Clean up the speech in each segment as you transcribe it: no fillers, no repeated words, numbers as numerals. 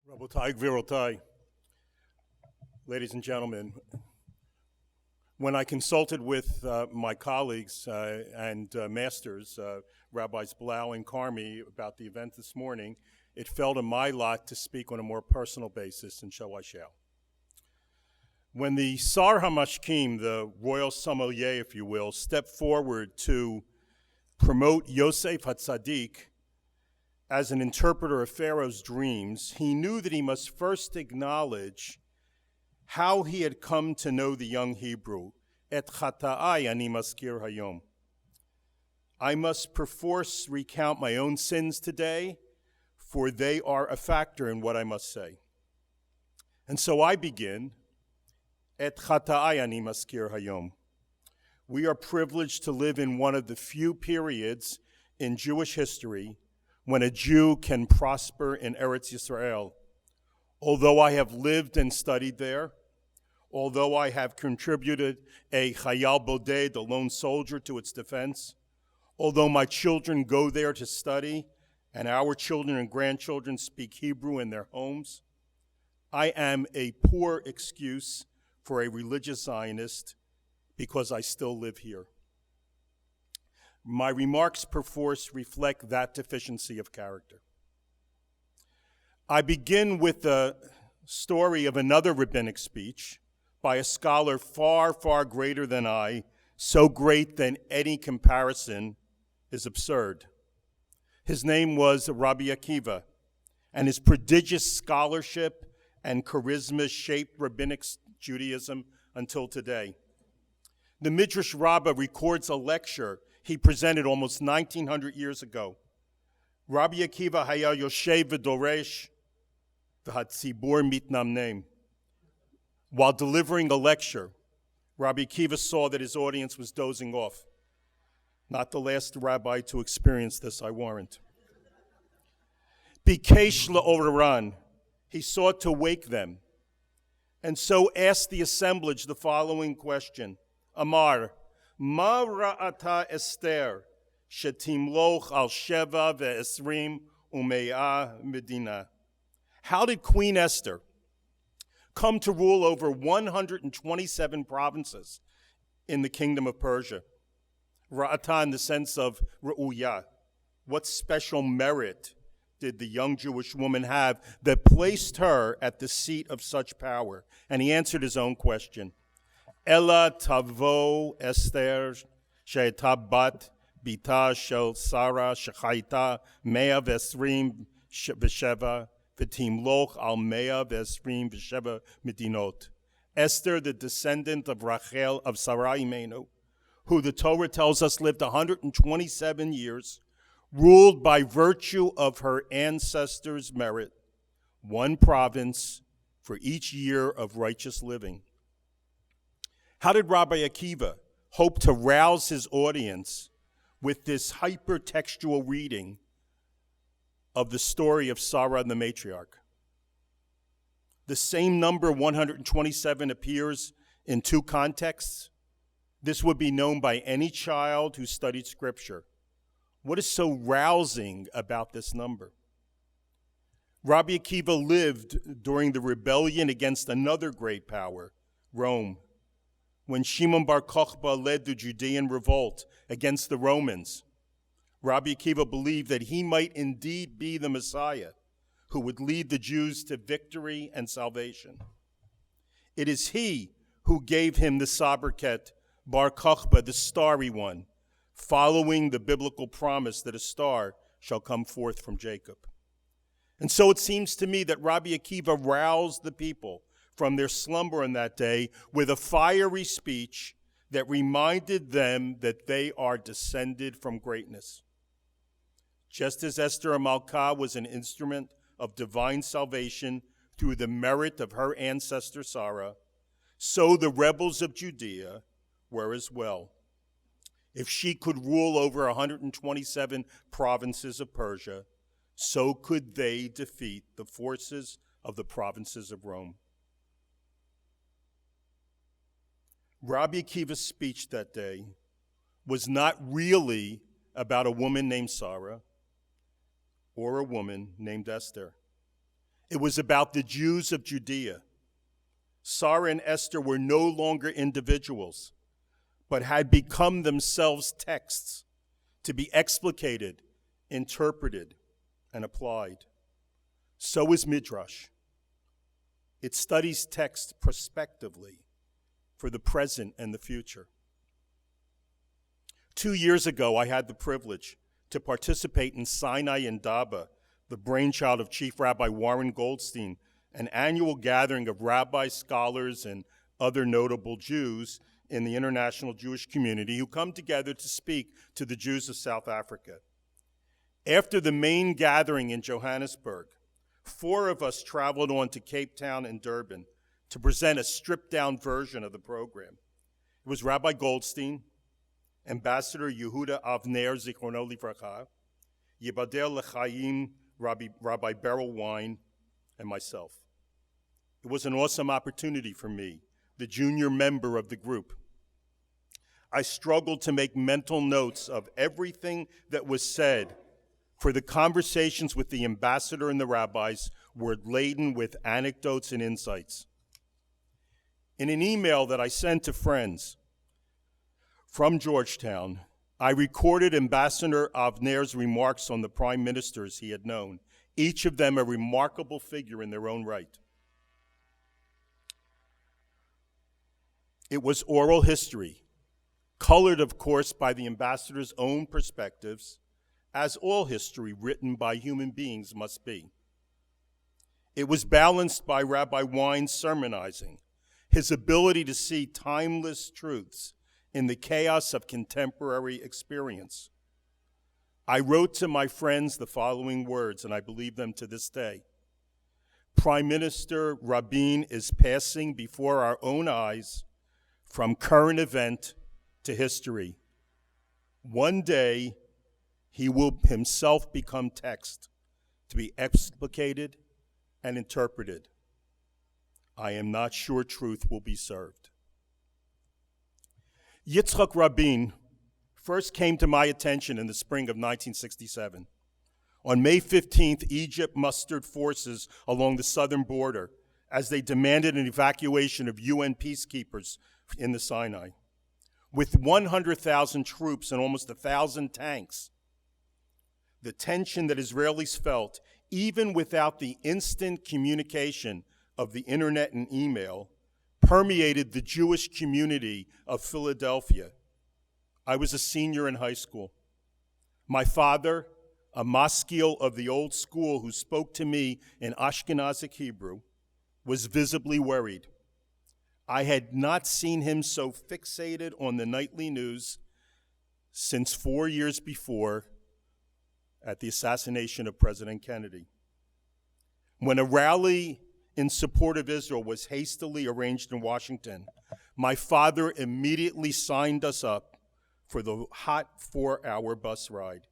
Rabotai, Gvirotai, ladies and gentlemen, when I consulted with my colleagues and masters, Rabbis Blau and Carmi, about the event this morning, it fell to my lot to speak on a more personal basis, and so I shall. When the Sar HaMashkim, the royal sommelier, if you will, stepped forward to promote Yosef HaTzadik as an interpreter of Pharaoh's dreams, he knew that he must first acknowledge how he had come to know the young Hebrew. Et chata'ai ani maskir hayom. I must perforce recount my own sins today, for they are a factor in what I must say. And so I begin, et chata'ai ani maskir hayom. We are privileged to live in one of the few periods in Jewish history when a Jew can prosper in Eretz Yisrael. Although I have lived and studied there, although I have contributed a Chayal Boded, a lone soldier, to its defense, although my children go there to study and our children and grandchildren speak Hebrew in their homes, I am a poor excuse for a religious Zionist because I still live here. My remarks perforce reflect that deficiency of character. I begin with the story of another rabbinic speech by a scholar far, far greater than I, so great that any comparison is absurd. His name was Rabbi Akiva, and his prodigious scholarship and charisma shaped rabbinic Judaism until today. The Midrash Rabbah records a lecture he presented almost 1,900 years ago. Rabbi Akiva haya yoshev v'doresh v'hatzibur mitnamnem. While delivering a lecture, Rabbi Akiva saw that his audience was dozing off. Not the last rabbi to experience this, I warrant. Bikesh la'oran, he sought to wake them, and so asked the assemblage the following question. Amar, Ma ra'ata Esther, shetimloch al sheva ve'esrim ume'ah medina. How did Queen Esther come to rule over 127 provinces in the kingdom of Persia? Ra'ata in the sense of ra'uya. What special merit did the young Jewish woman have that placed her at the seat of such power? And he answered his own question. Ella tavo Esther she'eta bat bita shel Sarah shechaita mea v'esrim v'sheva v'timloch al mea v'esrim v'sheva medinot. Esther, the descendant of Rachel of Sarai Imenu, who the Torah tells us lived 127 years, ruled by virtue of her ancestors' merit, one province for each year of righteous living. How did Rabbi Akiva hope to rouse his audience with this hypertextual reading of the story of Sarah and the matriarch? The same number, 127, appears in two contexts. This would be known by any child who studied Scripture. What is so rousing about this number? Rabbi Akiva lived during the rebellion against another great power, Rome. When Shimon bar Kokhba led the Judean revolt against the Romans, Rabbi Akiva believed that he might indeed be the Messiah who would lead the Jews to victory and salvation. It is he who gave him the sobriquet Bar Kokhba, the starry one, following the biblical promise that a star shall come forth from Jacob. And so it seems to me that Rabbi Akiva roused the people from their slumber on that day with a fiery speech that reminded them that they are descended from greatness. Just as Esther Malkah was an instrument of divine salvation through the merit of her ancestor Sarah, so the rebels of Judea were as well. If she could rule over 127 provinces of Persia, so could they defeat the forces of the provinces of Rome. Rabbi Akiva's speech that day was not really about a woman named Sarah or a woman named Esther. It was about the Jews of Judea. Sarah and Esther were no longer individuals, but had become themselves texts to be explicated, interpreted, and applied. So is Midrash. It studies text prospectively for the present and the future. 2 years ago, I had the privilege to participate in Sinai and Daba, the brainchild of Chief Rabbi Warren Goldstein, an annual gathering of rabbis, scholars, and other notable Jews in the international Jewish community who come together to speak to the Jews of South Africa. After the main gathering in Johannesburg, 4 of us traveled on to Cape Town and Durban to present a stripped-down version of the program. It was Rabbi Goldstein, Ambassador Yehuda Avner Zichrono Livracha, Yibadel L'Chaim Rabbi Beryl Wine, and myself. It was an awesome opportunity for me, the junior member of the group. I struggled to make mental notes of everything that was said, for the conversations with the ambassador and the rabbis were laden with anecdotes and insights. In an email that I sent to friends from Georgetown, I recorded Ambassador Avner's remarks on the prime ministers he had known, each of them a remarkable figure in their own right. It was oral history, colored, of course, by the ambassador's own perspectives, as all history written by human beings must be. It was balanced by Rabbi Wine's sermonizing, his ability to see timeless truths in the chaos of contemporary experience. I wrote to my friends the following words, and I believe them to this day. Prime Minister Rabin is passing before our own eyes from current event to history. One day, he will himself become text to be explicated and interpreted. I am not sure truth will be served. Yitzhak Rabin first came to my attention in the spring of 1967. On May 15th, Egypt mustered forces along the southern border as they demanded an evacuation of UN peacekeepers in the Sinai. With 100,000 troops and almost 1,000 tanks, the tension that Israelis felt, even without the instant communication of the internet and email, permeated the Jewish community of Philadelphia. I was a senior in high school. My father, a maskil of the old school who spoke to me in Ashkenazic Hebrew, was visibly worried. I had not seen him so fixated on the nightly news since 4 years before at the assassination of President Kennedy. When a rally in support of Israel was hastily arranged in Washington, my father immediately signed us up for the hot 4-hour bus ride.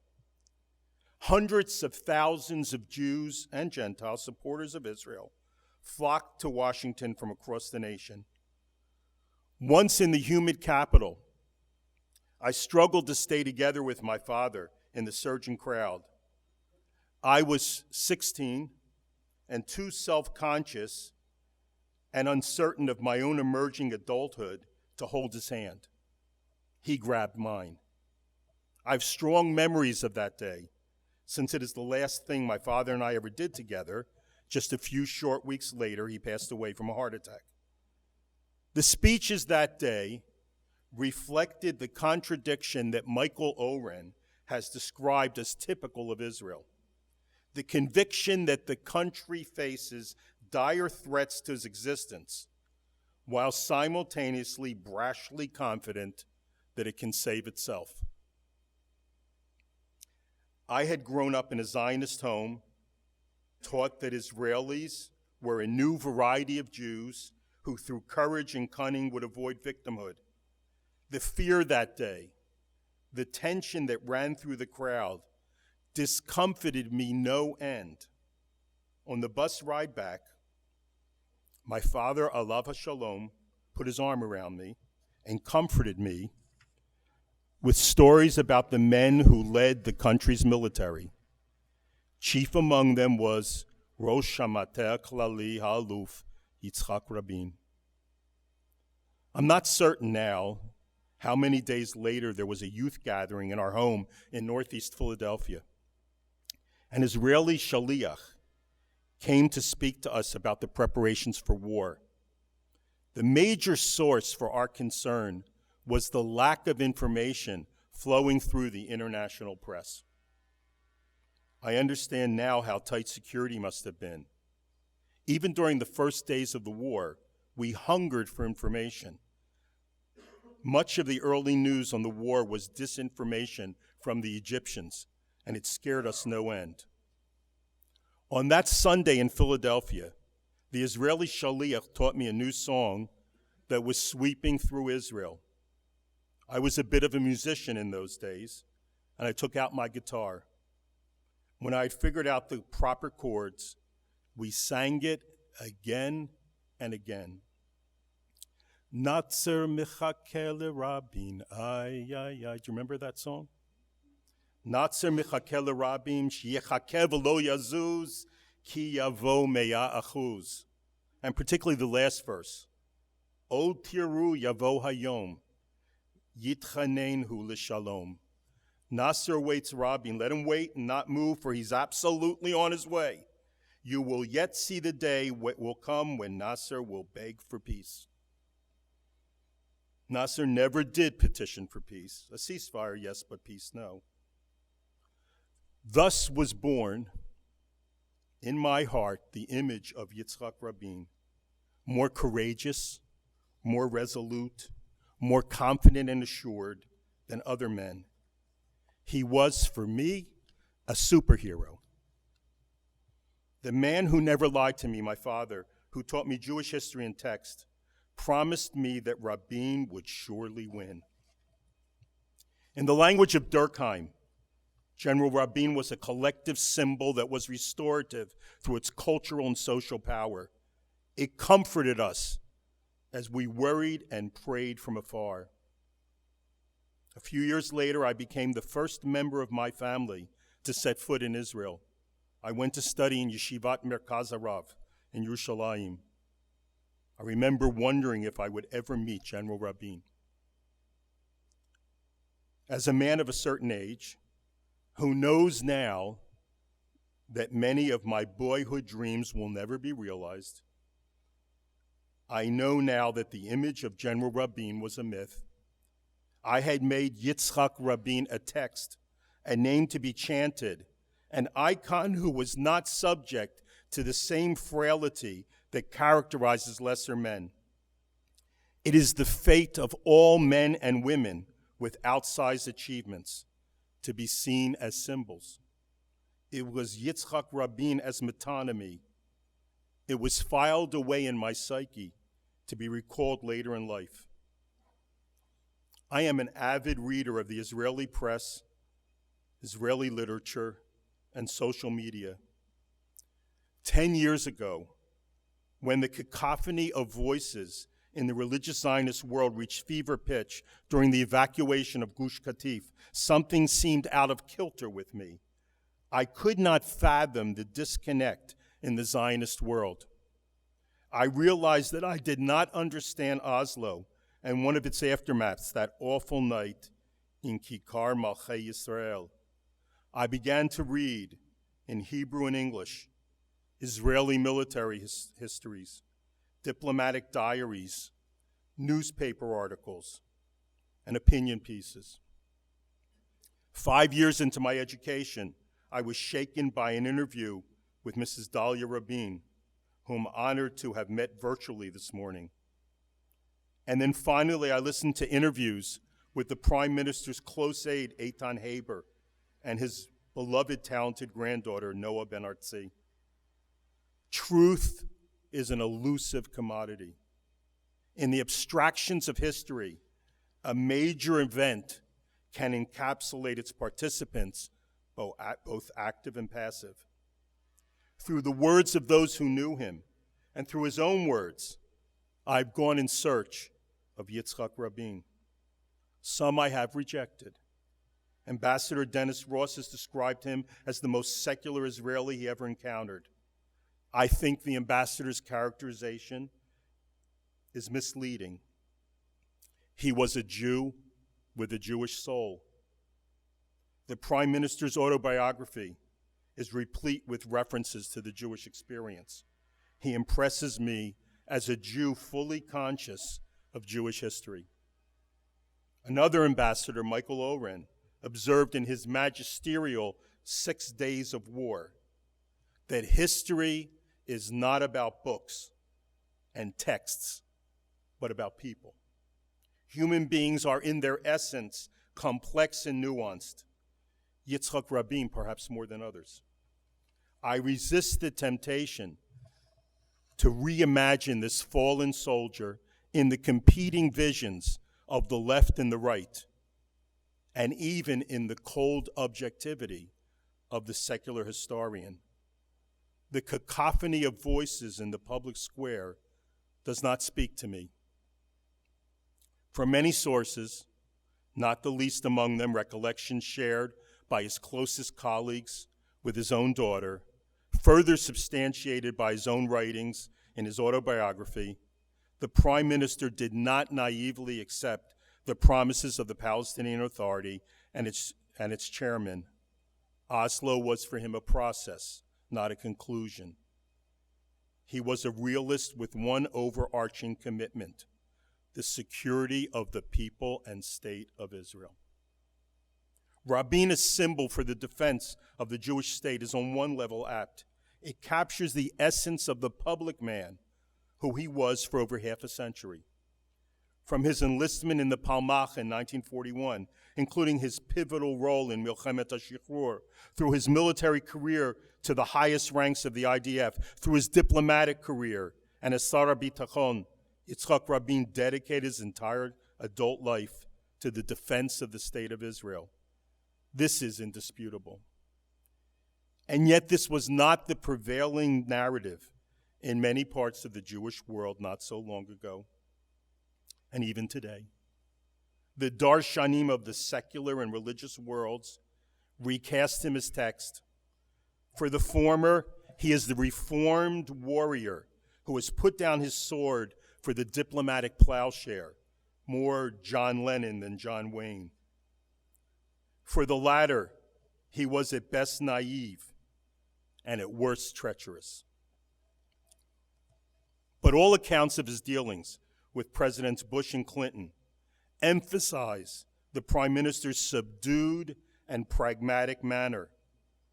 Hundreds of thousands of Jews and Gentile supporters of Israel flocked to Washington from across the nation. Once in the humid capital, I struggled to stay together with my father in the surging crowd. I was 16 and too self-conscious and uncertain of my own emerging adulthood to hold his hand. He grabbed mine. I have strong memories of that day, since it is the last thing my father and I ever did together. Just a few short weeks later, he passed away from a heart attack. The speeches that day reflected the contradiction that Michael Oren has described as typical of Israel. The conviction that the country faces dire threats to its existence, while simultaneously brashly confident that it can save itself. I had grown up in a Zionist home, taught that Israelis were a new variety of Jews who through courage and cunning would avoid victimhood. The fear that day, the tension that ran through the crowd, discomfited me no end. On the bus ride back, my father, Alav HaShalom, put his arm around me and comforted me with stories about the men who led the country's military. Chief among them was Rosh Hamateh Klali Ha'aluf Yitzhak Rabin. I'm not certain now how many days later there was a youth gathering in our home in Northeast Philadelphia. An Israeli shaliach came to speak to us about the preparations for war. The major source for our concern was the lack of information flowing through the international press. I understand now how tight security must have been. Even during the first days of the war, we hungered for information. Much of the early news on the war was disinformation from the Egyptians, and it scared us no end. On that Sunday in Philadelphia, the Israeli shaliach taught me a new song that was sweeping through Israel. I was a bit of a musician in those days, and I took out my guitar. When I had figured out the proper chords, we sang it again and again. Natzer Michakel Rabin, ay, ay, ay. Do you remember that song? Natzer Michakel Rabin, Sheyechakev lo yazuz, ki yavo meya achuz. And particularly the last verse. Od tiru yavo hayom, yitchanenhu l'shalom. Nasser waits Rabin. Let him wait and not move, for he's absolutely on his way. You will yet see the day will come when Nasser will beg for peace. Nasser never did petition for peace. A ceasefire, yes, but peace, no. Thus was born in my heart the image of Yitzhak Rabin, more courageous, more resolute, more confident and assured than other men. He was, for me, a superhero. The man who never lied to me, my father, who taught me Jewish history and text, promised me that Rabin would surely win. In the language of Durkheim, General Rabin was a collective symbol that was restorative through its cultural and social power. It comforted us as we worried and prayed from afar. A few years later, I became the first member of my family to set foot in Israel. I went to study in Yeshivat Merkaz Harav in Yerushalayim. I remember wondering if I would ever meet General Rabin. As a man of a certain age, who knows now that many of my boyhood dreams will never be realized, I know now that the image of General Rabin was a myth. I had made Yitzhak Rabin a text, a name to be chanted, an icon who was not subject to the same frailty that characterizes lesser men. It is the fate of all men and women with outsized achievements to be seen as symbols. It was Yitzhak Rabin as metonymy. It was filed away in my psyche to be recalled later in life. I am an avid reader of the Israeli press, Israeli literature, and social media. 10 years ago, when the cacophony of voices in the religious Zionist world reached fever pitch during the evacuation of Gush Katif, something seemed out of kilter with me. I could not fathom the disconnect in the Zionist world. I realized that I did not understand Oslo and one of its aftermaths, that awful night in Kikar Malchei Yisrael. I began to read, in Hebrew and English, Israeli military histories, diplomatic diaries, newspaper articles, and opinion pieces. 5 years into my education, I was shaken by an interview with Mrs. Dalia Rabin, whom I'm honored to have met virtually this morning. And then finally, I listened to interviews with the Prime Minister's close aide, Eitan Haber, and his beloved, talented granddaughter, Noah Ben-Artzi. Truth is an elusive commodity. In the abstractions of history, a major event can encapsulate its participants, both active and passive. Through the words of those who knew him, and through his own words, I've gone in search of Yitzhak Rabin. Some I have rejected. Ambassador Dennis Ross has described him as the most secular Israeli he ever encountered. I think the ambassador's characterization is misleading. He was a Jew with a Jewish soul. The Prime Minister's autobiography is replete with references to the Jewish experience. He impresses me as a Jew fully conscious of Jewish history. Another ambassador, Michael Oren, observed in his magisterial 6 Days of War that history is not about books and texts, but about people. Human beings are in their essence complex and nuanced. Yitzhak Rabin, perhaps more than others. I resist the temptation to reimagine this fallen soldier in the competing visions of the left and the right, and even in the cold objectivity of the secular historian. The cacophony of voices in the public square does not speak to me. From many sources, not the least among them recollections shared by his closest colleagues with his own daughter, further substantiated by his own writings in his autobiography, the Prime Minister did not naively accept the promises of the Palestinian Authority and its chairman. Oslo was for him a process, not a conclusion. He was a realist with one overarching commitment: the security of the people and state of Israel. Rabin's symbol for the defense of the Jewish state is on one level apt. It captures the essence of the public man who he was for over half a century. From his enlistment in the Palmach in 1941, including his pivotal role in Milchemet HaShichrur, through his military career to the highest ranks of the IDF, through his diplomatic career, and as Sar HaBitachon, Yitzhak Rabin dedicated his entire adult life to the defense of the state of Israel. This is indisputable. And yet this was not the prevailing narrative in many parts of the Jewish world not so long ago, and even today. The darshanim of the secular and religious worlds recast him as text. For the former, he is the reformed warrior who has put down his sword for the diplomatic plowshare, more John Lennon than John Wayne. For the latter, he was at best naive and at worst treacherous. But all accounts of his dealings with Presidents Bush and Clinton emphasize the Prime Minister's subdued and pragmatic manner,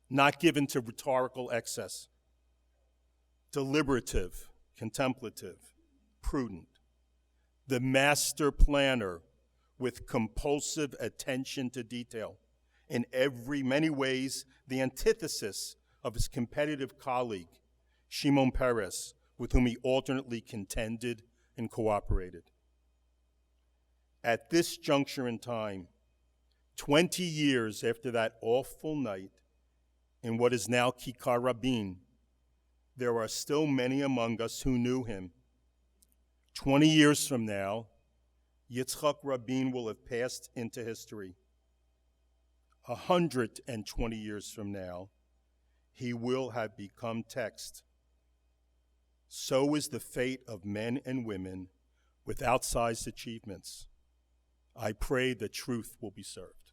not given to rhetorical excess, deliberative, contemplative, prudent, the master planner with compulsive attention to detail, in many ways, the antithesis of his competitive colleague, Shimon Peres, with whom he alternately contended and cooperated. At this juncture in time, 20 years after that awful night in what is now Kikar Rabin, there are still many among us who knew him. 20 years from now, Yitzhak Rabin will have passed into history. 120 years from now, he will have become text. So is the fate of men and women with outsized achievements. I pray the truth will be served.